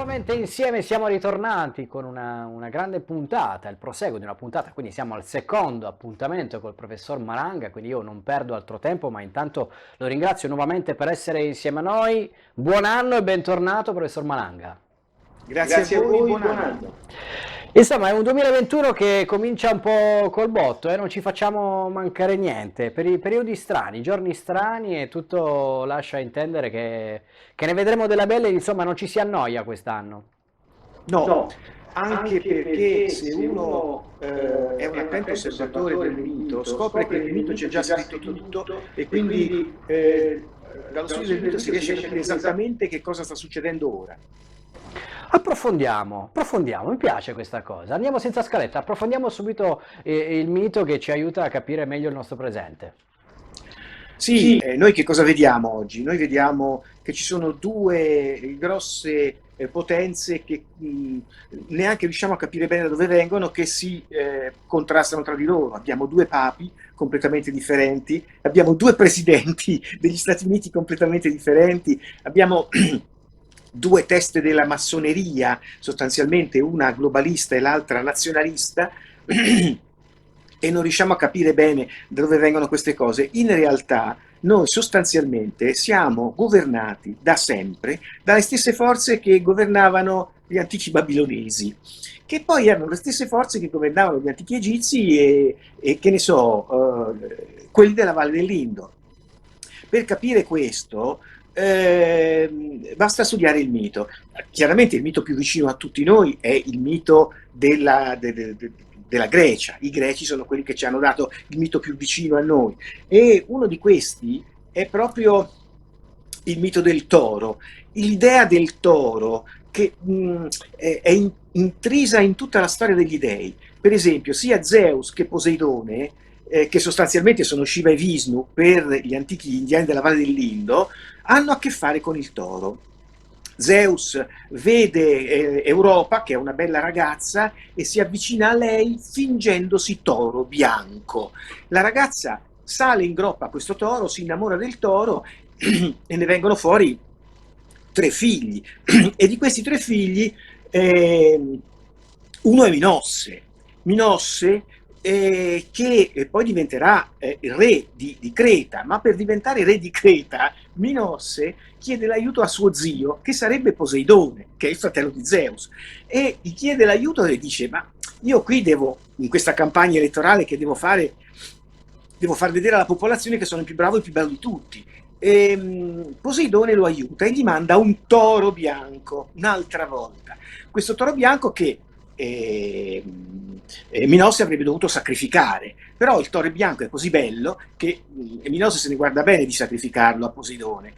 nuovamente insieme, siamo ritornati con una grande puntata, il proseguo di una puntata, quindi siamo al secondo appuntamento col professor Malanga, quindi io non perdo altro tempo, ma intanto lo ringrazio nuovamente per essere insieme a noi. Buon anno e bentornato, professor Malanga. Grazie a Grazie a voi, voi, buon buon anno. anno. Insomma, è un 2021 che comincia un po' col botto, non ci facciamo mancare niente. Per i periodi strani, giorni strani e tutto lascia intendere che ne vedremo della belle, insomma, non ci si annoia quest'anno. No, No, anche anche perché perché se se uno uno è un è un attento attento osservatore osservatore del del mito, mito, scopre che scopre che nel nel mito mito c'è già c'è già scritto scritto tutto tutto e e quindi quindi dallo dallo studio del studio del mito si mito si riesce a riesce a capire capire esattamente che cosa sta succedendo ora. approfondiamo, mi piace questa cosa. Andiamo senza scaletta, approfondiamo subito il mito che ci aiuta a capire meglio il nostro presente. Sì, Sì, noi che cosa vediamo oggi? Noi vediamo che ci sono due grosse potenze che neanche riusciamo a capire bene da dove vengono, che si contrastano tra di loro. Abbiamo due papi completamente differenti, abbiamo due presidenti degli Stati Uniti completamente differenti, abbiamo due teste della massoneria, sostanzialmente una globalista e l'altra nazionalista, e non riusciamo a capire bene da dove vengono queste cose. In realtà noi sostanzialmente siamo governati da sempre dalle stesse forze che governavano gli antichi babilonesi, che poi erano le stesse forze che governavano gli antichi egizi e che ne so, quelli della Valle dell'Indo. Per capire questo, basta studiare il mito. Chiaramente il mito più vicino a tutti noi è il mito della Grecia. I greci sono quelli che ci hanno dato il mito più vicino a noi. E uno di questi è proprio il mito del toro. L'idea del toro che è intrisa in tutta la storia degli dei. Per esempio, sia Zeus che Poseidone, che sostanzialmente sono Shiva e Vishnu per gli antichi indiani della Valle dell'Indo, hanno a che fare con il toro. Zeus vede Europa, che è una bella ragazza, e si avvicina a lei fingendosi toro bianco. La ragazza sale in groppa a questo toro, si innamora del toro e ne vengono fuori tre figli. E di questi tre figli uno è Minosse. Minosse che poi diventerà il re di Creta, ma per diventare re di Creta, Minosse chiede l'aiuto a suo zio, che sarebbe Poseidone, che è il fratello di Zeus, e gli chiede l'aiuto e dice, ma io qui devo, in questa campagna elettorale che devo far vedere alla popolazione che sono il più bravo e il più bello di tutti. Poseidone lo aiuta e gli manda un toro bianco un'altra volta. Questo toro bianco che Minosse avrebbe dovuto sacrificare, però il toro bianco è così bello che Minosse se ne guarda bene di sacrificarlo a Poseidone.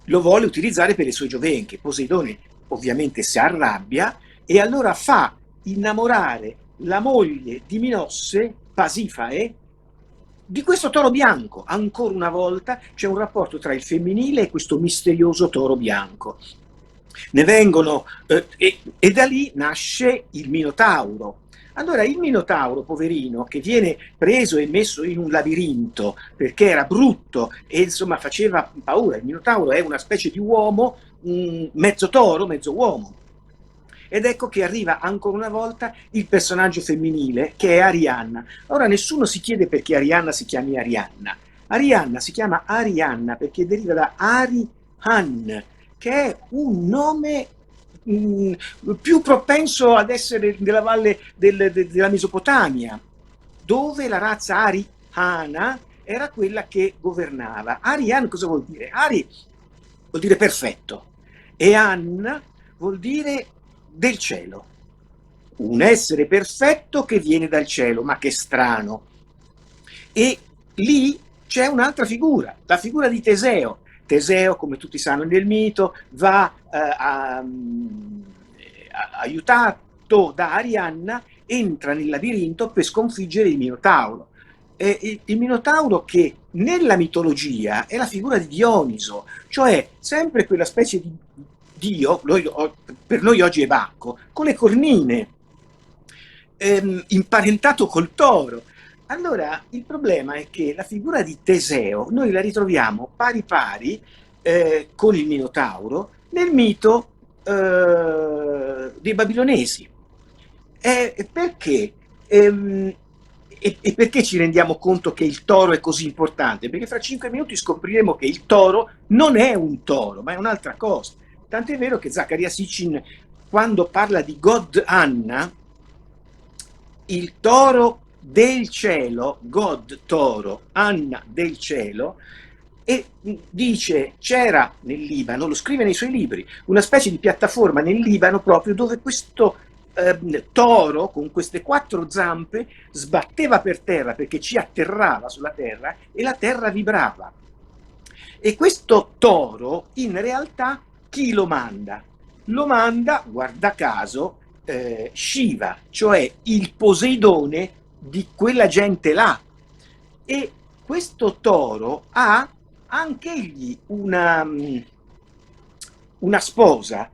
Lo vuole utilizzare per le sue giovenche. Poseidone ovviamente si arrabbia e allora fa innamorare la moglie di Minosse, Pasifae, di questo toro bianco. Ancora una volta c'è un rapporto tra il femminile e questo misterioso toro bianco. Ne vengono, e da lì nasce il Minotauro. Allora il Minotauro, poverino, che viene preso e messo in un labirinto perché era brutto e insomma faceva paura. Il Minotauro è una specie di uomo, mezzo toro, mezzo uomo. Ed ecco che arriva ancora una volta il personaggio femminile che è Arianna. Ora nessuno si chiede perché Arianna si chiami Arianna. Arianna si chiama Arianna perché deriva da Arihan, che è un nome mh, più propenso ad essere della valle della Mesopotamia, dove la razza Arihana era quella che governava. Arian cosa vuol dire? Ari vuol dire perfetto e An vuol dire del cielo. Un essere perfetto che viene dal cielo, ma che strano. E lì c'è un'altra figura, la figura di Teseo. Teseo, come tutti sanno nel mito, va aiutato da Arianna, entra nel labirinto per sconfiggere il Minotauro. Il Minotauro che nella mitologia è la figura di Dioniso, cioè sempre quella specie di dio, per noi oggi è Bacco, con le cornine, imparentato col toro. Allora, il problema è che la figura di Teseo noi la ritroviamo pari pari con il Minotauro nel mito dei babilonesi. Perché? Ehm, e perché ci rendiamo conto che il toro è così importante? Perché fra 5 minuti scopriremo che il toro non è un toro, ma è un'altra cosa. Tant'è vero che Zaccaria Sitchin, quando parla di God Anna, il toro del cielo, God toro, Anna del cielo, e dice c'era nel Libano, lo scrive nei suoi libri, una specie di piattaforma nel Libano proprio dove questo toro con queste 4 zampe sbatteva per terra perché ci atterrava sulla terra e la terra vibrava. E questo toro in realtà chi lo manda? Lo manda, guarda caso, Shiva, cioè il Poseidone di quella gente là. E questo toro ha anche egli una sposa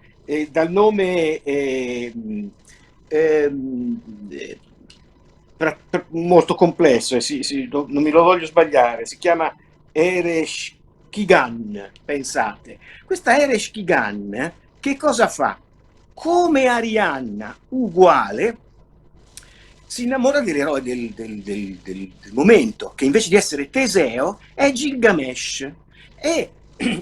dal nome eh, molto complesso, non mi lo voglio sbagliare, si chiama Eresh Kigan, pensate. Questa Eresh Kigan che cosa fa? Come Arianna, uguale, si innamora dell'eroe del momento, che invece di essere Teseo è Gilgamesh. E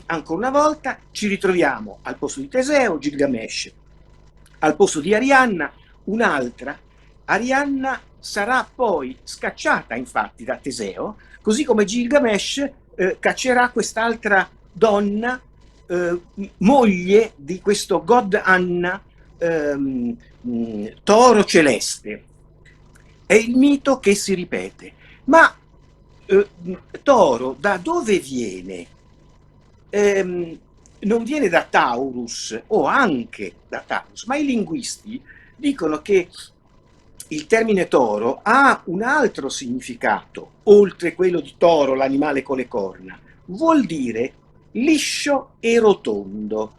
ancora una volta ci ritroviamo al posto di Teseo, Gilgamesh, al posto di Arianna, un'altra. Arianna sarà poi scacciata infatti da Teseo, così come Gilgamesh caccerà quest'altra donna, moglie di questo God Anna, toro celeste. È il mito che si ripete. Ma toro da dove viene? Non viene da Taurus o anche da Taurus, ma i linguisti dicono che il termine toro ha un altro significato, oltre quello di toro, l'animale con le corna. Vuol dire liscio e rotondo.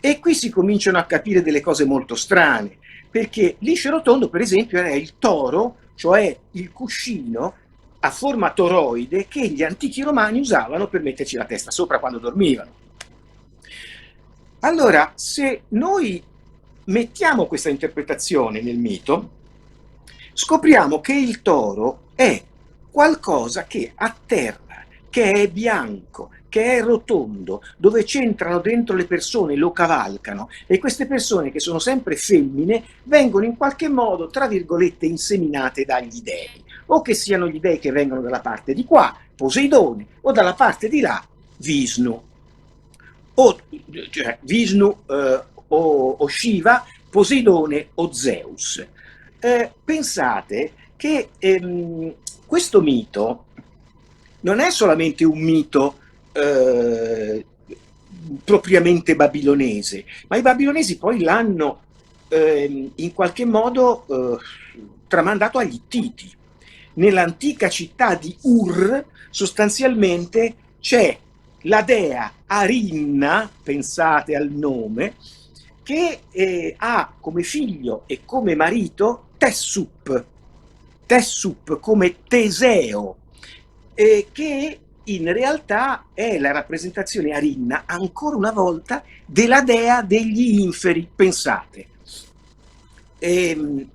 E qui si cominciano a capire delle cose molto strane, perché liscio e rotondo, per esempio, era il toro, cioè il cuscino a forma toroide che gli antichi romani usavano per metterci la testa sopra quando dormivano. Allora, se noi mettiamo questa interpretazione nel mito, scopriamo che il toro è qualcosa che atterra, che è bianco, che è rotondo, dove c'entrano dentro le persone, lo cavalcano, e queste persone, che sono sempre femmine, vengono in qualche modo, tra virgolette, inseminate dagli dei, o che siano gli dei che vengono dalla parte di qua, Poseidone, o dalla parte di là, Vishnu, o cioè Vishnu o Shiva, Poseidone o Zeus. Pensate che questo mito non è solamente un mito propriamente babilonese, ma i babilonesi poi l'hanno in qualche modo tramandato agli Ittiti. Nell'antica città di Ur sostanzialmente c'è la dea Arinna, pensate al nome, che ha come figlio e come marito Tessup, Tessup come Teseo, che in realtà è la rappresentazione Arinna, ancora una volta, della dea degli inferi, pensate. E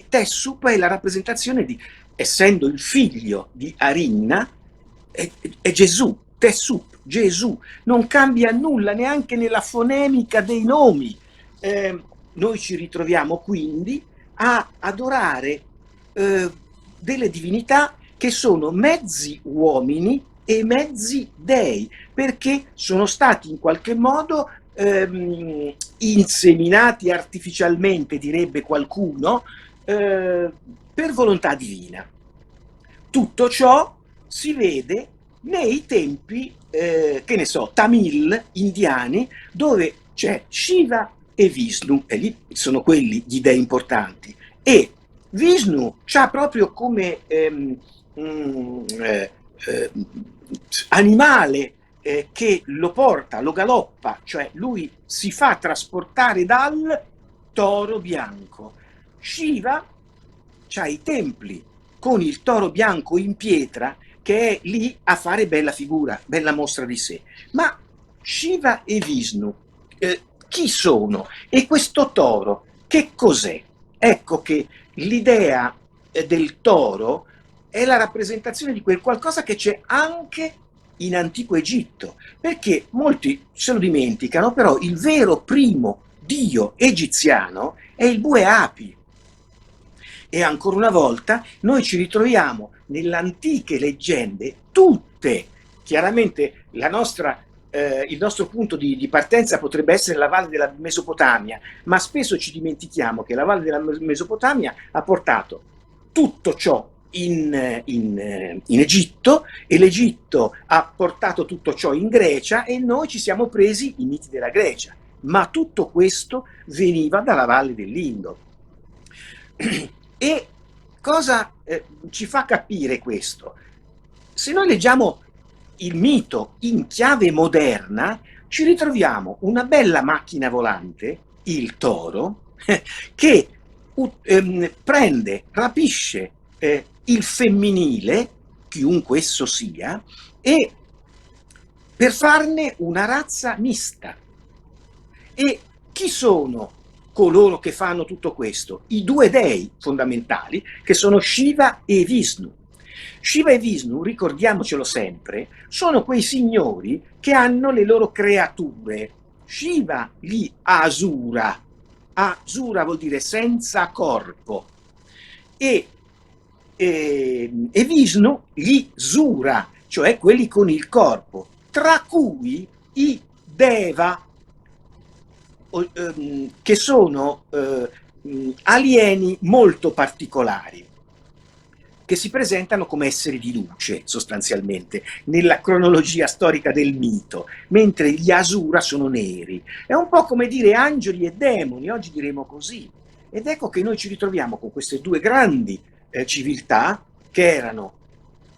Tessup è la rappresentazione di, essendo il figlio di Arinna, è Gesù, Tessup, Gesù, non cambia nulla neanche nella fonemica dei nomi. Noi ci ritroviamo quindi a adorare delle divinità che sono mezzi uomini e mezzi dei, perché sono stati in qualche modo inseminati artificialmente, direbbe qualcuno, per volontà divina. Tutto ciò si vede nei templi, che ne so, Tamil indiani, dove c'è Shiva e Vishnu, e lì sono quelli gli dei importanti. E Vishnu c'ha proprio come animale che lo porta, lo galoppa, cioè lui si fa trasportare dal toro bianco. Shiva c'ha i templi con il toro bianco in pietra che è lì a fare bella figura, bella mostra di sé. Ma Shiva e Vishnu, chi sono e questo toro che cos'è? Ecco che l'idea del toro è la rappresentazione di quel qualcosa che c'è anche in antico Egitto, perché molti se lo dimenticano, però il vero primo dio egiziano è il bue api. E ancora una volta noi ci ritroviamo nelle antiche leggende tutte, chiaramente il nostro punto di partenza potrebbe essere la valle della Mesopotamia, ma spesso ci dimentichiamo che la valle della Mesopotamia ha portato tutto ciò in Egitto, e l'Egitto ha portato tutto ciò in Grecia e noi ci siamo presi i miti della Grecia, ma tutto questo veniva dalla valle dell'Indo. E cosa ci fa capire questo? Se noi leggiamo il mito in chiave moderna, ci ritroviamo una bella macchina volante, il toro, che prende, rapisce il femminile, chiunque esso sia, e per farne una razza mista. E chi sono coloro che fanno tutto questo? I due dei fondamentali, che sono Shiva e Vishnu. Shiva e Vishnu, ricordiamocelo sempre, sono quei signori che hanno le loro creature. Shiva li asura, asura vuol dire senza corpo, e Vishnu gli sura, cioè quelli con il corpo, tra cui i Deva, che sono alieni molto particolari, che si presentano come esseri di luce sostanzialmente nella cronologia storica del mito, mentre gli Asura sono neri. È un po' come dire angeli e demoni, oggi diremo così. Ed ecco che noi ci ritroviamo con queste due grandi civiltà, che erano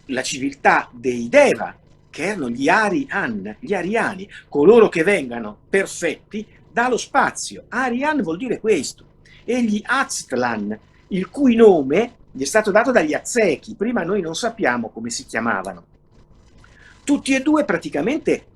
la civiltà dei Deva, che erano gli ariani, coloro che vengano perfetti dallo spazio. Arian vuol dire questo. E gli Aztlan, il cui nome gli è stato dato dagli Aztechi, prima noi non sappiamo come si chiamavano. Tutti e due praticamente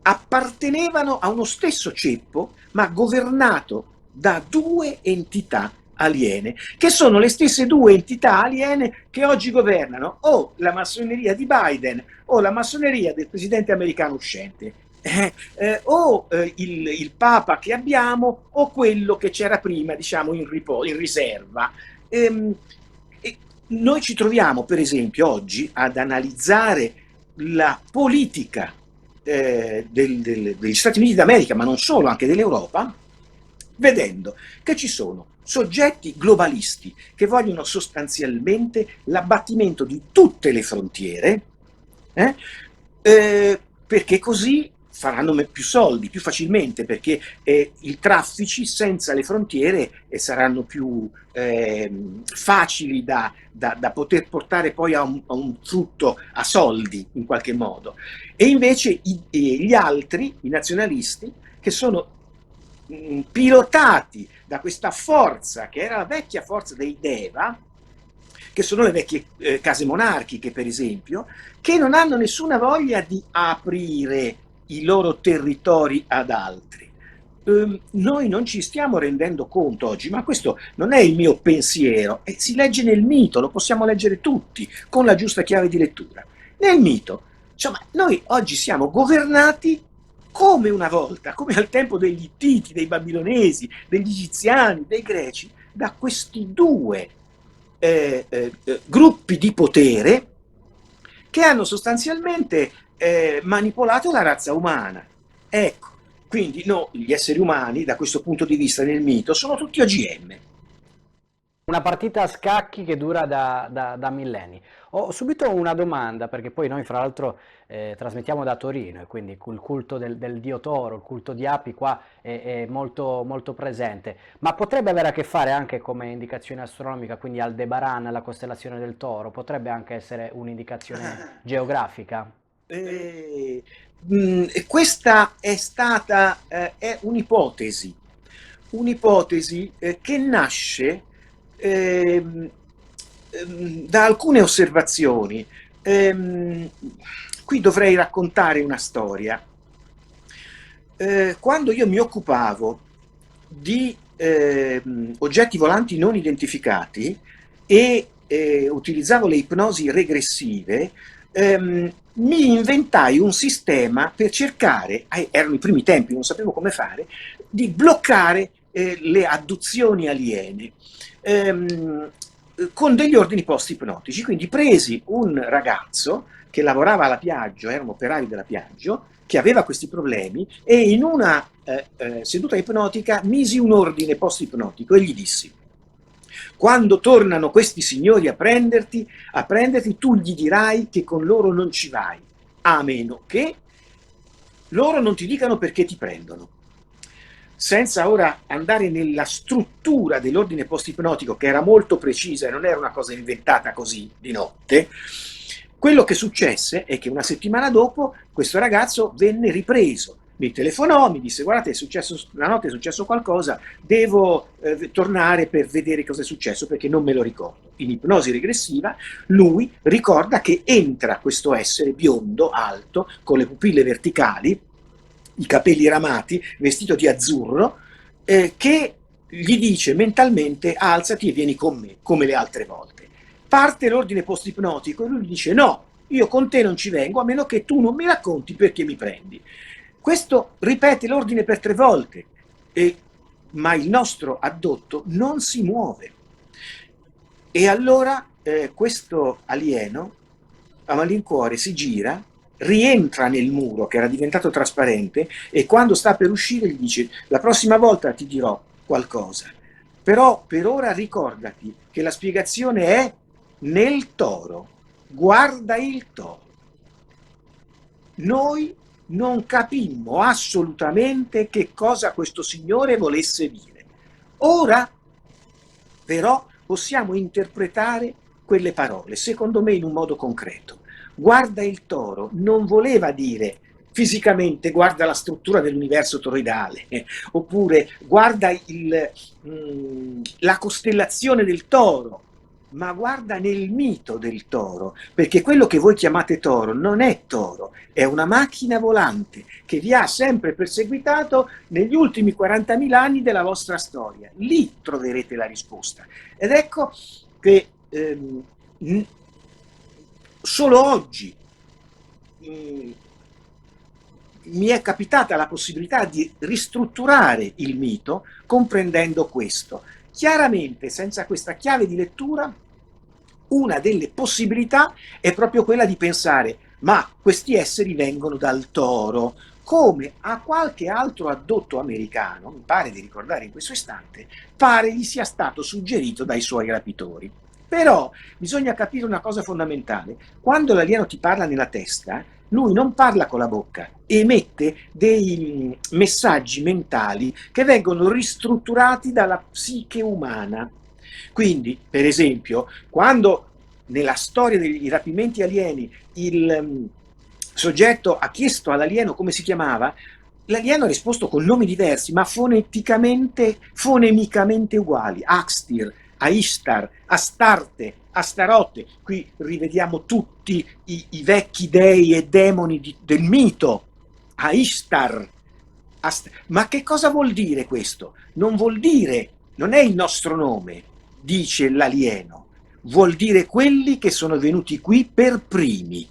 appartenevano a uno stesso ceppo, ma governato da due entità aliene, che sono le stesse due entità aliene che oggi governano o la massoneria di Biden o la massoneria del presidente americano uscente, o il Papa che abbiamo o quello che c'era prima, diciamo, in riserva. Noi ci troviamo, per esempio, oggi ad analizzare la politica degli Stati Uniti d'America, ma non solo, anche dell'Europa, vedendo che ci sono soggetti globalisti che vogliono sostanzialmente l'abbattimento di tutte le frontiere, perché così faranno più soldi più facilmente, perché i traffici senza le frontiere saranno più facili da poter portare poi a un frutto, a soldi in qualche modo. E invece gli altri, i nazionalisti, che sono pilotati da questa forza che era la vecchia forza dei Deva, che sono le vecchie case monarchiche, per esempio, che non hanno nessuna voglia di aprire i loro territori ad altri. Noi non ci stiamo rendendo conto oggi, ma questo non è il mio pensiero, si legge nel mito, lo possiamo leggere tutti con la giusta chiave di lettura. Nel mito, insomma, noi oggi siamo governati come una volta, come al tempo degli Ittiti, dei Babilonesi, degli Egiziani, dei Greci, da questi due gruppi di potere che hanno sostanzialmente manipolato la razza umana. Ecco, quindi gli esseri umani, da questo punto di vista nel mito, sono tutti OGM. Una partita a scacchi che dura da millenni. Ho subito una domanda, perché poi noi fra l'altro trasmettiamo da Torino, e quindi il culto del dio Toro, il culto di Api qua è molto, molto presente, ma potrebbe avere a che fare anche come indicazione astronomica, quindi Aldebaran, la costellazione del Toro, potrebbe anche essere un'indicazione geografica? Questa è stata un'ipotesi che nasce da alcune osservazioni. Qui dovrei raccontare una storia. quando io mi occupavo di oggetti volanti non identificati e utilizzavo le ipnosi regressive, mi inventai un sistema per cercare, erano i primi tempi, non sapevo come fare, di bloccare le adduzioni aliene con degli ordini post-ipnotici. Quindi presi un ragazzo che lavorava alla Piaggio, era un operaio della Piaggio, che aveva questi problemi, e in una seduta ipnotica misi un ordine post-ipnotico e gli dissi: quando tornano questi signori a prenderti, tu gli dirai che con loro non ci vai, a meno che loro non ti dicano perché ti prendono. Senza ora andare nella struttura dell'ordine post-ipnotico, che era molto precisa e non era una cosa inventata così di notte, quello che successe è che una settimana dopo questo ragazzo venne ripreso. Mi telefonò, mi disse: guardate, la notte è successo qualcosa, devo tornare per vedere cosa è successo perché non me lo ricordo. In ipnosi regressiva lui ricorda che entra questo essere biondo, alto, con le pupille verticali, i capelli ramati, vestito di azzurro, che gli dice mentalmente: alzati e vieni con me, come le altre volte. Parte l'ordine post-ipnotico e lui gli dice: no, io con te non ci vengo a meno che tu non mi racconti perché mi prendi. Questo ripete l'ordine per 3 volte, ma il nostro addotto non si muove. E allora questo alieno a malincuore si gira, rientra nel muro che era diventato trasparente e quando sta per uscire gli dice: la prossima volta ti dirò qualcosa, però per ora ricordati che la spiegazione è nel toro, guarda il toro. Noi non capimmo assolutamente che cosa questo signore volesse dire. Ora però possiamo interpretare quelle parole, secondo me in un modo concreto. Guarda il toro non voleva dire fisicamente guarda la struttura dell'universo toroidale, oppure guarda la costellazione del toro, ma guarda nel mito del toro, perché quello che voi chiamate toro non è toro, è una macchina volante che vi ha sempre perseguitato negli ultimi 40.000 anni della vostra storia. Lì troverete la risposta. Ed ecco che solo oggi mi è capitata la possibilità di ristrutturare il mito comprendendo questo. Chiaramente, senza questa chiave di lettura, una delle possibilità è proprio quella di pensare: ma questi esseri vengono dal toro, come a qualche altro addotto americano, mi pare di ricordare in questo istante, pare gli sia stato suggerito dai suoi rapitori. Però bisogna capire una cosa fondamentale: quando l'alieno ti parla nella testa, lui non parla con la bocca, emette dei messaggi mentali che vengono ristrutturati dalla psiche umana. Quindi, per esempio, quando nella storia dei rapimenti alieni il soggetto ha chiesto all'alieno come si chiamava, l'alieno ha risposto con nomi diversi, ma fonemicamente uguali: Axtir, Aishtar, Astarte, Astarotte. Qui rivediamo tutti i vecchi dei e demoni del mito. Aishtar. Ma che cosa vuol dire questo? Non vuol dire, non è il nostro nome, dice l'alieno, vuol dire quelli che sono venuti qui per primi.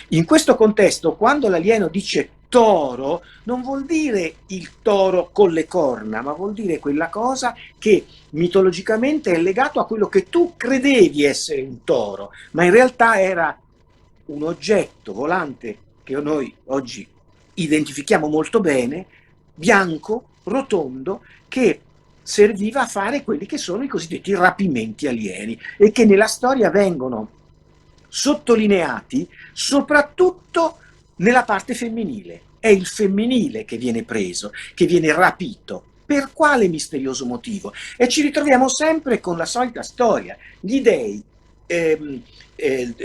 In questo contesto, quando l'alieno dice toro, non vuol dire il toro con le corna, ma vuol dire quella cosa che mitologicamente è legato a quello che tu credevi essere un toro, ma in realtà era un oggetto volante che noi oggi identifichiamo molto bene, bianco, rotondo, che serviva a fare quelli che sono i cosiddetti rapimenti alieni e che nella storia vengono sottolineati soprattutto nella parte femminile. È il femminile che viene preso, che viene rapito. Per quale misterioso motivo? E ci ritroviamo sempre con la solita storia. Gli dei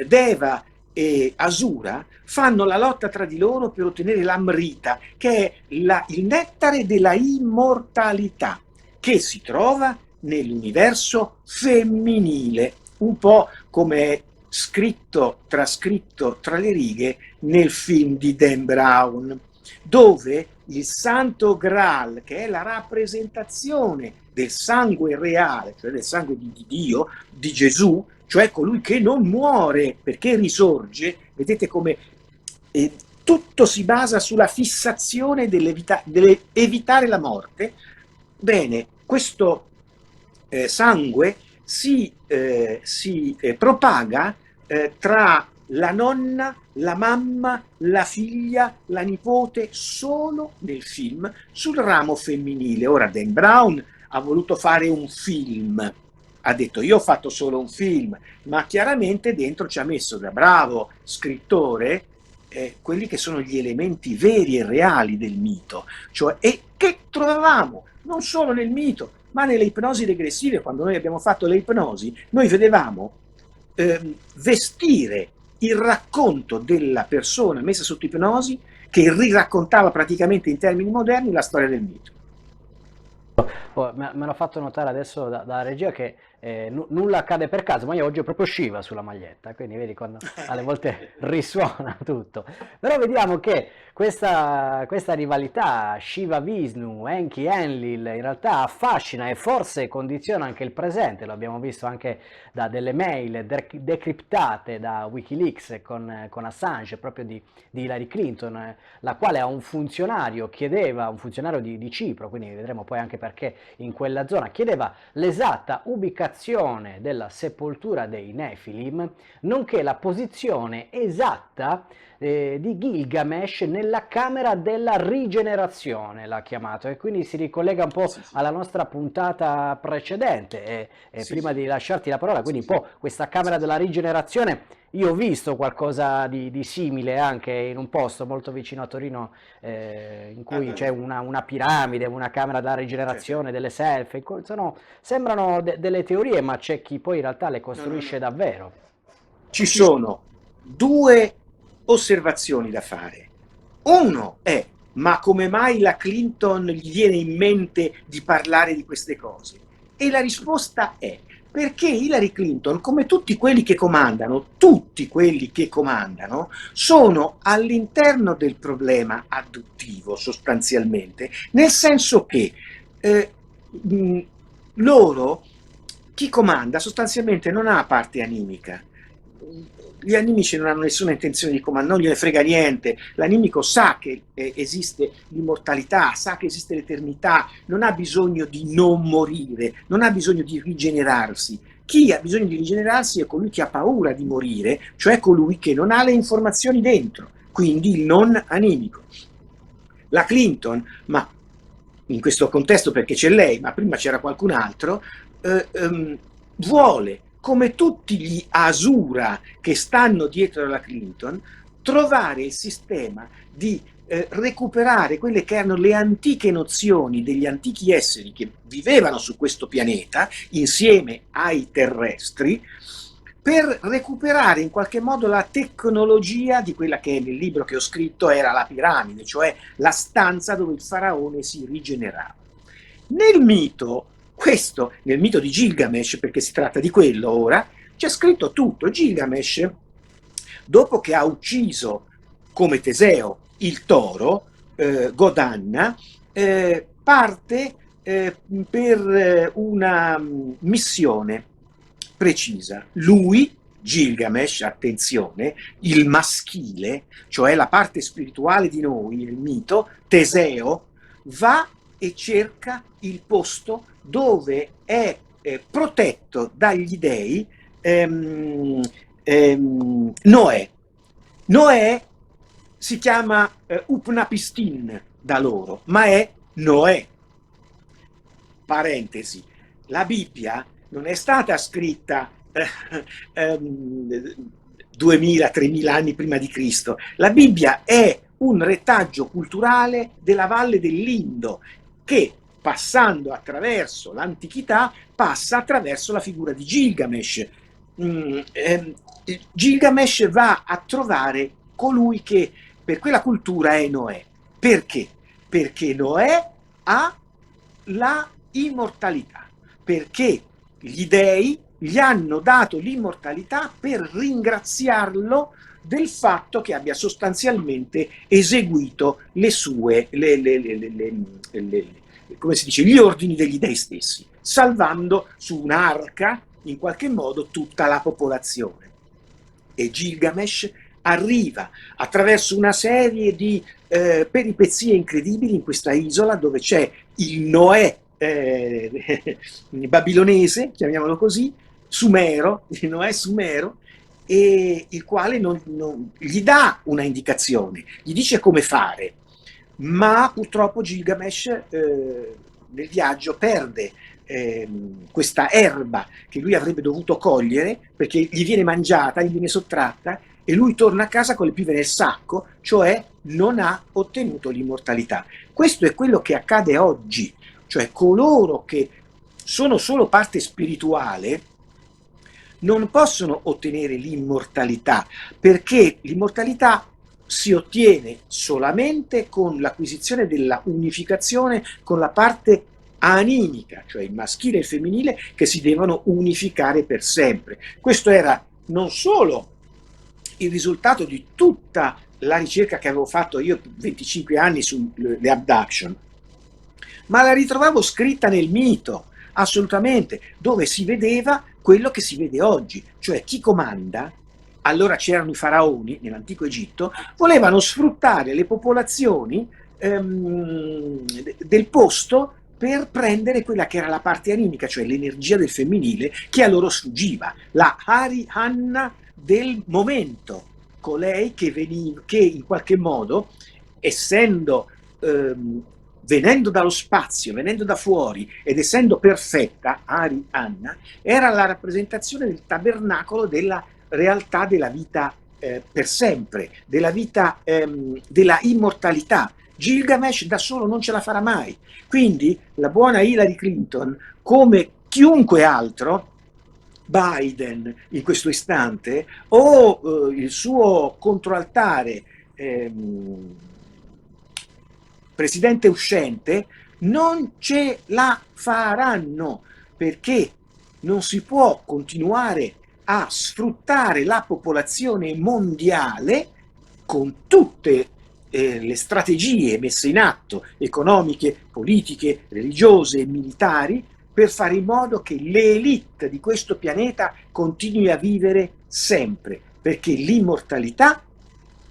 Deva e Asura fanno la lotta tra di loro per ottenere l'Amrita, che è il nettare della immortalità, che si trova nell'universo femminile, un po' come è scritto, trascritto tra le righe nel film di Dan Brown. dove il Santo Graal, che è la rappresentazione del sangue reale, cioè del sangue di Dio, di Gesù, cioè colui che non muore perché risorge, vedete come tutto si basa sulla fissazione dell'evitare la morte. Bene, questo sangue si propaga tra la nonna, la mamma, la figlia, la nipote, solo nel film sul ramo femminile. Ora Dan Brown ha voluto fare un film, ha detto io ho fatto solo un film, ma chiaramente dentro ci ha messo, da bravo scrittore, quelli che sono gli elementi veri e reali del mito, cioè, e che trovavamo non solo nel mito, ma nelle ipnosi regressive. Quando noi abbiamo fatto le ipnosi, noi vedevamo vestire il racconto della persona messa sotto ipnosi che riraccontava praticamente in termini moderni la storia del mito. Me l'ha fatto notare adesso dalla regia che nulla accade per caso, ma io oggi ho proprio Shiva sulla maglietta, quindi vedi quando alle volte risuona tutto. Però vediamo che questa rivalità Shiva-Vishnu, Enki-Enlil, in realtà affascina e forse condiziona anche il presente, lo abbiamo visto anche da delle mail decriptate da Wikileaks con Assange, proprio di Hillary Clinton, la quale a un funzionario chiedeva, un funzionario di Cipro, quindi vedremo poi anche perché in quella zona, chiedeva l'esatta ubicazione della sepoltura dei Nefilim, nonché la posizione esatta di Gilgamesh nella camera della rigenerazione, l'ha chiamato, e quindi si ricollega un po' Sì, sì. alla nostra puntata precedente. E Sì, prima sì. di lasciarti la parola, quindi Sì, un po' questa camera della rigenerazione. Io ho visto qualcosa di simile anche in un posto molto vicino a Torino, in cui c'è una piramide, una camera da certo. rigenerazione, delle selfie, sembrano delle teorie, ma c'è chi poi in realtà le No, no, costruisce no. davvero. Ci sono due osservazioni da fare. Uno è, ma come mai la Clinton gli viene in mente di parlare di queste cose? E la risposta è, perché Hillary Clinton, come tutti quelli che comandano, sono all'interno del problema adduttivo sostanzialmente, nel senso che eh, mh, loro, chi comanda sostanzialmente non ha parte animica. Gli animici non hanno nessuna intenzione di comandare, non gliene frega niente. L'animico sa che esiste l'immortalità, sa che esiste l'eternità, non ha bisogno di non morire, non ha bisogno di rigenerarsi. Chi ha bisogno di rigenerarsi è colui che ha paura di morire, cioè colui che non ha le informazioni dentro, quindi il non animico. La Clinton, ma in questo contesto perché c'è lei, ma prima c'era qualcun altro, vuole, come tutti gli Asura che stanno dietro alla Clinton, trovare il sistema di recuperare quelle che erano le antiche nozioni degli antichi esseri che vivevano su questo pianeta insieme ai terrestri, per recuperare in qualche modo la tecnologia di quella che nel libro che ho scritto era la piramide, cioè la stanza dove il faraone si rigenerava. Nel mito, nel mito di Gilgamesh, perché si tratta di quello ora, c'è scritto tutto. Gilgamesh, dopo che ha ucciso come Teseo il toro, Godanna, parte per una missione precisa. Lui, Gilgamesh, attenzione, il maschile, cioè la parte spirituale di noi nel mito, Teseo, va e cerca il posto dove è protetto dagli dei Noè. Noè si chiama Upnapistin da loro, ma è Noè. Parentesi, la Bibbia non è stata scritta 2000-3000 anni prima di Cristo. La Bibbia è un retaggio culturale della Valle dell'Indo che, passando attraverso l'antichità, passa attraverso la figura di Gilgamesh. Gilgamesh va a trovare colui che per quella cultura è Noè. Perché? Perché Noè ha la immortalità, perché gli dei gli hanno dato l'immortalità per ringraziarlo del fatto che abbia sostanzialmente eseguito come si dice, gli ordini degli dei stessi, salvando su un'arca in qualche modo tutta la popolazione. E Gilgamesh arriva attraverso una serie di peripezie incredibili in questa isola dove c'è il Noè babilonese, chiamiamolo così, sumero, il Noè sumero, e il quale gli dà una indicazione, gli dice come fare, ma purtroppo Gilgamesh nel viaggio perde questa erba che lui avrebbe dovuto cogliere perché gli viene mangiata, gli viene sottratta e lui torna a casa con le pive nel sacco, cioè non ha ottenuto l'immortalità. Questo è quello che accade oggi, cioè coloro che sono solo parte spirituale non possono ottenere l'immortalità, perché l'immortalità si ottiene solamente con l'acquisizione della unificazione con la parte animica, cioè il maschile e il femminile, che si devono unificare per sempre. Questo era non solo il risultato di tutta la ricerca che avevo fatto io per 25 anni sulle abduction, ma la ritrovavo scritta nel mito, assolutamente, dove si vedeva quello che si vede oggi, cioè chi comanda, allora c'erano i faraoni nell'antico Egitto, volevano sfruttare le popolazioni del posto per prendere quella che era la parte animica, cioè l'energia del femminile che a loro sfuggiva, la Hari-Hanna del momento, colei che in qualche modo, essendo venendo dallo spazio, venendo da fuori ed essendo perfetta, Hari-Hanna, era la rappresentazione del tabernacolo della realtà della vita per sempre, della vita della immortalità. Gilgamesh da solo non ce la farà mai. Quindi la buona Hillary Clinton, come chiunque altro, Biden in questo istante, o il suo controaltare presidente uscente, non ce la faranno, perché non si può continuare a sfruttare la popolazione mondiale con tutte le strategie messe in atto, economiche, politiche, religiose e militari, per fare in modo che l'elite di questo pianeta continui a vivere sempre, perché l'immortalità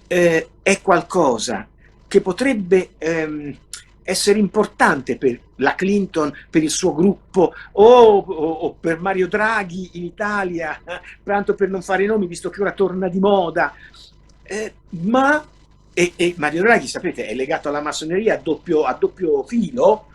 è qualcosa che potrebbe essere importante per la Clinton, per il suo gruppo, o per Mario Draghi in Italia, tanto per non fare nomi, visto che ora torna di moda. Ma Mario Draghi, sapete, è legato alla massoneria a doppio filo,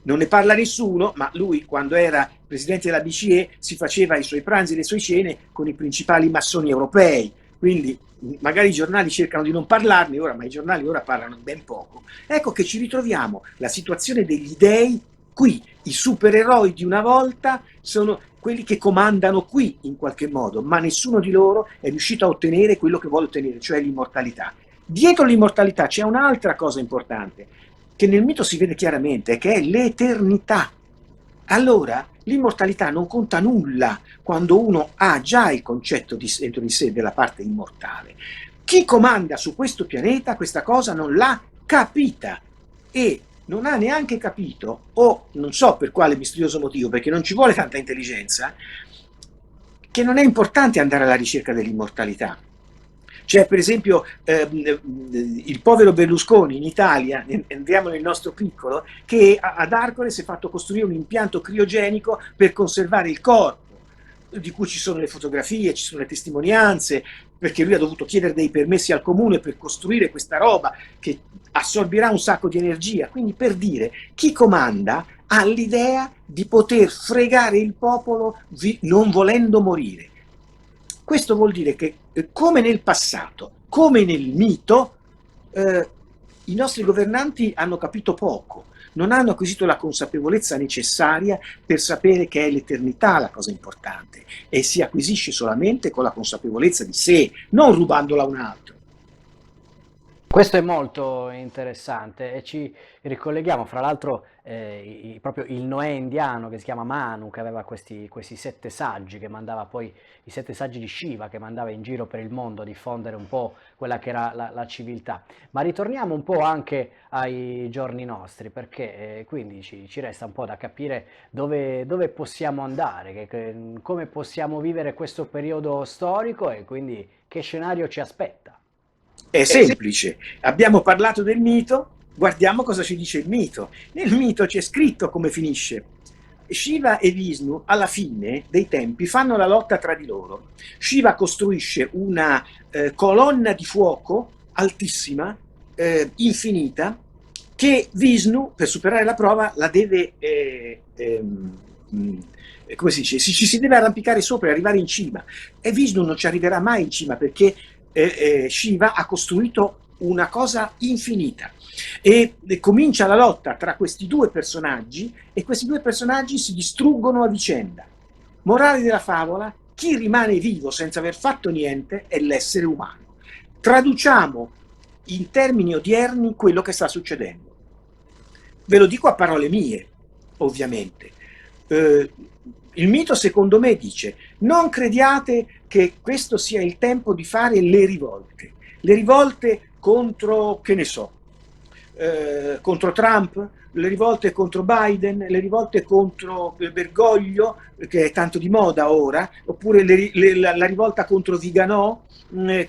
non ne parla nessuno, ma lui quando era presidente della BCE si faceva i suoi pranzi e le sue cene con i principali massoni europei, quindi magari i giornali cercano di non parlarne ora, ma i giornali ora parlano ben poco. Ecco che ci ritroviamo la situazione degli dei qui, i supereroi di una volta sono quelli che comandano qui in qualche modo, ma nessuno di loro è riuscito a ottenere quello che vuole ottenere, cioè l'immortalità. Dietro l'immortalità c'è un'altra cosa importante, che nel mito si vede chiaramente, che è l'eternità. Allora, l'immortalità non conta nulla quando uno ha già il concetto dentro di sé della parte immortale. Chi comanda su questo pianeta questa cosa non l'ha capita e non ha neanche capito, o non so per quale misterioso motivo, perché non ci vuole tanta intelligenza, che non è importante andare alla ricerca dell'immortalità. C'è per esempio il povero Berlusconi in Italia, entriamo nel nostro piccolo, che ad Arcore si è fatto costruire un impianto criogenico per conservare il corpo, di cui ci sono le fotografie, ci sono le testimonianze, perché lui ha dovuto chiedere dei permessi al comune per costruire questa roba che assorbirà un sacco di energia. Quindi, per dire, chi comanda ha l'idea di poter fregare il popolo non volendo morire. Questo vuol dire che, come nel passato, come nel mito, i nostri governanti hanno capito poco, non hanno acquisito la consapevolezza necessaria per sapere che è l'eternità la cosa importante e si acquisisce solamente con la consapevolezza di sé, non rubandola a un altro. Questo è molto interessante e ci ricolleghiamo, fra l'altro, proprio il Noè indiano che si chiama Manu, che aveva questi 7 saggi, che mandava poi, i 7 saggi di Shiva, che mandava in giro per il mondo a diffondere un po' quella che era la civiltà. Ma ritorniamo un po' anche ai giorni nostri, perché quindi ci resta un po' da capire dove possiamo andare, come possiamo vivere questo periodo storico e quindi che scenario ci aspetta. È semplice, abbiamo parlato del mito, guardiamo cosa ci dice il mito. Nel mito c'è scritto come finisce. Shiva e Vishnu alla fine dei tempi fanno la lotta tra di loro. Shiva costruisce una colonna di fuoco altissima, infinita, che Vishnu per superare la prova la deve, come si dice, ci si deve arrampicare sopra e arrivare in cima. E Vishnu non ci arriverà mai in cima perché Shiva ha costruito una cosa infinita e comincia la lotta tra questi due personaggi e questi due personaggi si distruggono a vicenda. Morale della favola: chi rimane vivo senza aver fatto niente è l'essere umano. Traduciamo in termini odierni quello che sta succedendo. Ve lo dico a parole mie, ovviamente. Il mito secondo me dice: non crediate che questo sia il tempo di fare le rivolte contro, che ne so, contro Trump, le rivolte contro Biden, le rivolte contro Bergoglio, che è tanto di moda ora, oppure la rivolta contro Viganò,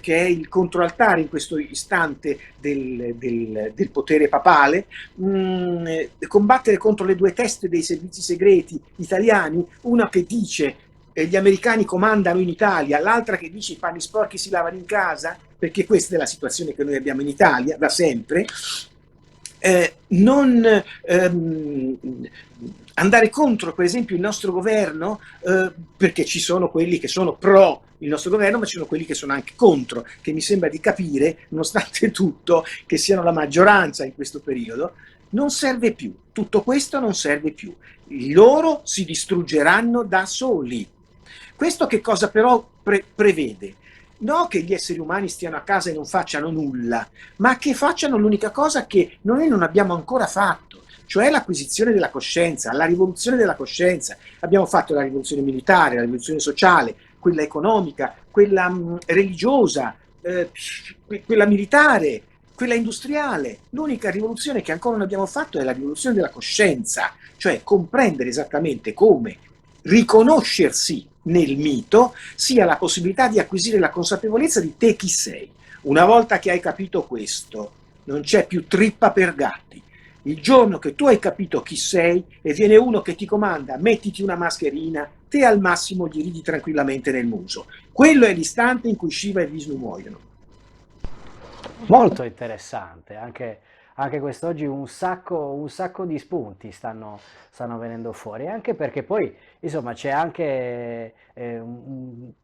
che è il controaltare in questo istante del potere papale, combattere contro le due teste dei servizi segreti italiani, una che dice gli americani comandano in Italia, l'altra che dice i panni sporchi si lavano in casa, perché questa è la situazione che noi abbiamo in Italia da sempre. Non andare contro per esempio il nostro governo, perché ci sono quelli che sono pro il nostro governo, ma ci sono quelli che sono anche contro, che mi sembra di capire, nonostante tutto, che siano la maggioranza in questo periodo. Non serve più, tutto questo non serve più, loro si distruggeranno da soli. Questo che cosa però prevede? No che gli esseri umani stiano a casa e non facciano nulla, ma che facciano l'unica cosa che noi non abbiamo ancora fatto, cioè l'acquisizione della coscienza, la rivoluzione della coscienza. Abbiamo fatto la rivoluzione militare, la rivoluzione sociale, quella economica, quella religiosa, quella militare, quella industriale. L'unica rivoluzione che ancora non abbiamo fatto è la rivoluzione della coscienza, cioè comprendere esattamente come riconoscersi nel mito sia la possibilità di acquisire la consapevolezza di te chi sei. Una volta che hai capito questo, non c'è più trippa per gatti. Il giorno che tu hai capito chi sei e viene uno che ti comanda mettiti una mascherina, te al massimo gli ridi tranquillamente nel muso. Quello è l'istante in cui Shiva e Vishnu muoiono. Molto interessante, anche quest'oggi un sacco di spunti stanno venendo fuori, anche perché poi insomma c'è anche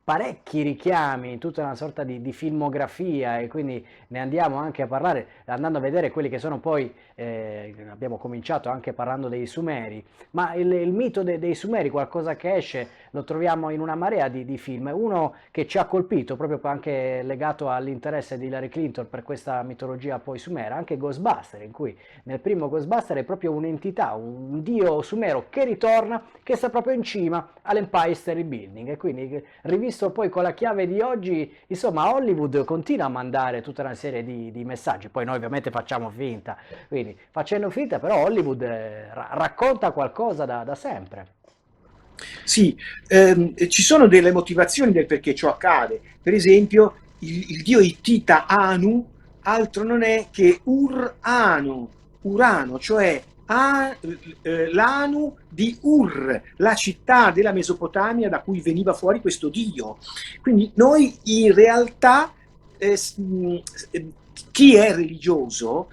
parecchi richiami, tutta una sorta di filmografia e quindi ne andiamo anche a parlare, andando a vedere quelli che sono poi, abbiamo cominciato anche parlando dei Sumeri, ma il mito dei Sumeri, qualcosa che esce, lo troviamo in una marea di film, uno che ci ha colpito proprio anche legato all'interesse di Hillary Clinton per questa mitologia poi sumera, anche Ghostbuster, in cui nel primo Ghostbuster è proprio un'entità, un dio sumero che ritorna, che sta proprio in cima all'Empire State Building e quindi rivisto poi con la chiave di oggi, insomma Hollywood continua a mandare tutta una serie di messaggi, poi noi ovviamente facciamo finta, quindi facendo finta però Hollywood racconta qualcosa da sempre. Sì, ci sono delle motivazioni del perché ciò accade. Per esempio, il dio ittita Anu altro non è che Ur-Anu, Urano, cioè l'Anu di Ur, la città della Mesopotamia da cui veniva fuori questo dio. Quindi noi in realtà, chi è religioso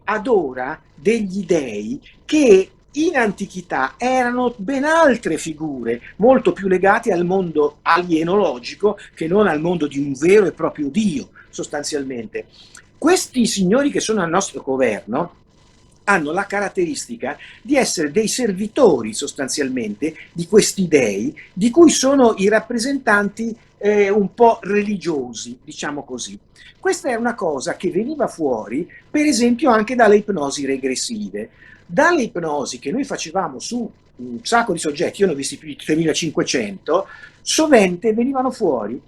adora degli dei che in antichità erano ben altre figure, molto più legate al mondo alienologico che non al mondo di un vero e proprio Dio, sostanzialmente. Questi signori che sono al nostro governo hanno la caratteristica di essere dei servitori sostanzialmente di questi dei, di cui sono i rappresentanti un po' religiosi, diciamo così. Questa è una cosa che veniva fuori, per esempio, anche dalle ipnosi regressive. Dalle ipnosi che noi facevamo su un sacco di soggetti, io ne ho visti più di 3500, sovente venivano fuori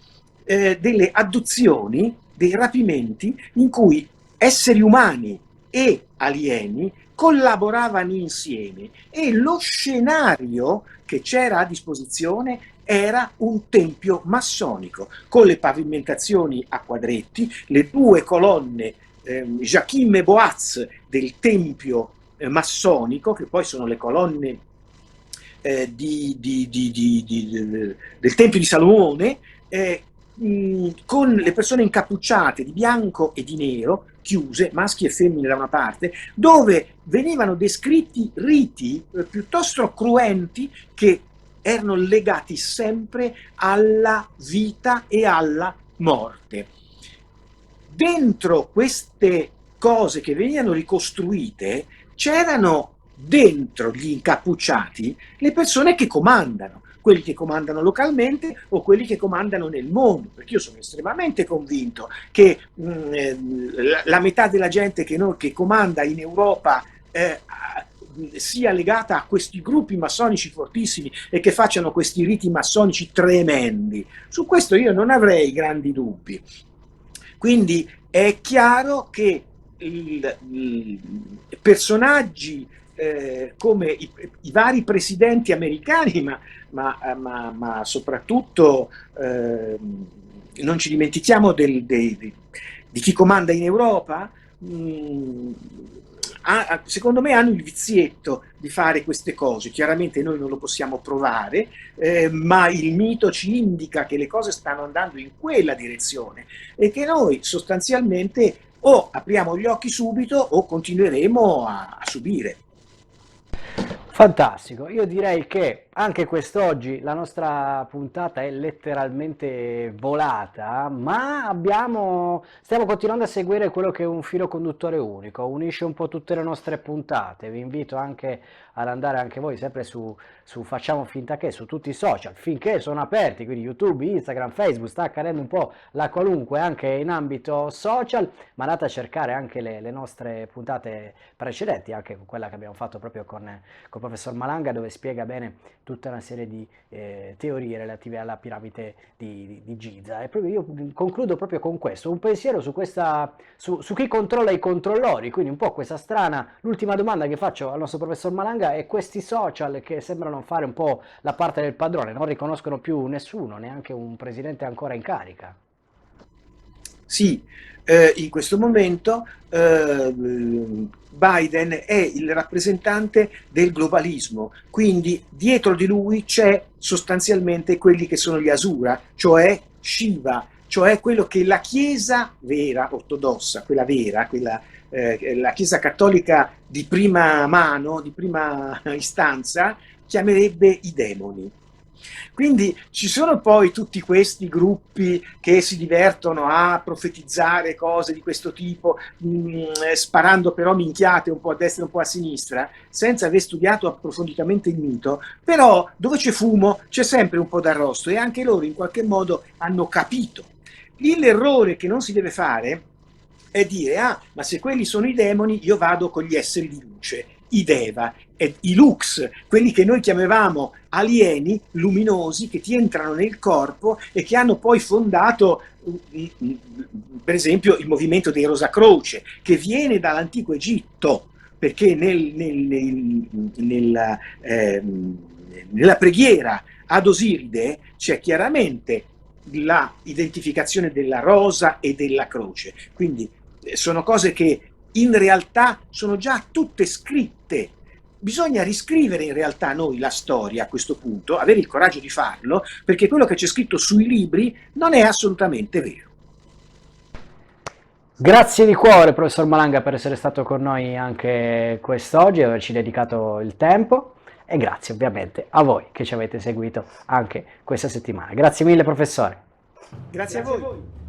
delle adduzioni, dei rapimenti in cui esseri umani e alieni collaboravano insieme e lo scenario che c'era a disposizione era un tempio massonico con le pavimentazioni a quadretti, le due colonne Jachim e Boaz del tempio massonico, che poi sono le colonne del Tempio di Salomone, con le persone incappucciate di bianco e di nero, chiuse, maschi e femmine da una parte, dove venivano descritti riti piuttosto cruenti che erano legati sempre alla vita e alla morte. Dentro queste cose che venivano ricostruite c'erano dentro gli incappucciati le persone che comandano, quelli che comandano localmente o quelli che comandano nel mondo, perché io sono estremamente convinto che la metà della gente che comanda in Europa sia legata a questi gruppi massonici fortissimi e che facciano questi riti massonici tremendi. Su questo io non avrei grandi dubbi. Quindi è chiaro che personaggi come i vari presidenti americani, ma soprattutto non ci dimentichiamo di chi comanda in Europa, secondo me hanno il vizietto di fare queste cose. Chiaramente noi non lo possiamo provare, ma il mito ci indica che le cose stanno andando in quella direzione e che noi sostanzialmente o apriamo gli occhi subito o continueremo a subire. Fantastico, io direi che anche quest'oggi la nostra puntata è letteralmente volata, ma stiamo continuando a seguire quello che è un filo conduttore unico, unisce un po' tutte le nostre puntate. Vi invito anche ad andare anche voi sempre su Facciamo Finta Che, su tutti i social, finché sono aperti, quindi YouTube, Instagram, Facebook, sta accadendo un po' la qualunque anche in ambito social, ma andate a cercare anche le nostre puntate precedenti, anche quella che abbiamo fatto proprio con professor Malanga, dove spiega bene tutta una serie di teorie relative alla piramide di Giza. E proprio io concludo proprio con questo, un pensiero su chi controlla i controllori, quindi un po' questa strana, l'ultima domanda che faccio al nostro professor Malanga è: questi social che sembrano fare un po' la parte del padrone, non riconoscono più nessuno, neanche un presidente ancora in carica. Sì, in questo momento Biden è il rappresentante del globalismo, quindi dietro di lui c'è sostanzialmente quelli che sono gli Asura, cioè Shiva, cioè quello che la Chiesa vera, ortodossa, quella vera, la Chiesa cattolica di prima mano, di prima istanza, chiamerebbe i demoni. Quindi ci sono poi tutti questi gruppi che si divertono a profetizzare cose di questo tipo, sparando però minchiate un po' a destra e un po' a sinistra, senza aver studiato approfonditamente il mito, però dove c'è fumo c'è sempre un po' d'arrosto e anche loro in qualche modo hanno capito. L'errore che non si deve fare è dire: ah, ma se quelli sono i demoni, io vado con gli esseri di luce, i Deva, e i Lux, quelli che noi chiamavamo alieni luminosi che ti entrano nel corpo e che hanno poi fondato, per esempio, il movimento dei Rosacroce, che viene dall'antico Egitto, perché nella preghiera ad Osiride c'è chiaramente la identificazione della rosa e della croce. Quindi sono cose che in realtà sono già tutte scritte. Bisogna riscrivere in realtà noi la storia a questo punto, avere il coraggio di farlo, perché quello che c'è scritto sui libri non è assolutamente vero. Grazie di cuore, professor Malanga, per essere stato con noi anche quest'oggi e averci dedicato il tempo. E grazie ovviamente a voi che ci avete seguito anche questa settimana. Grazie mille, professore. Grazie a voi.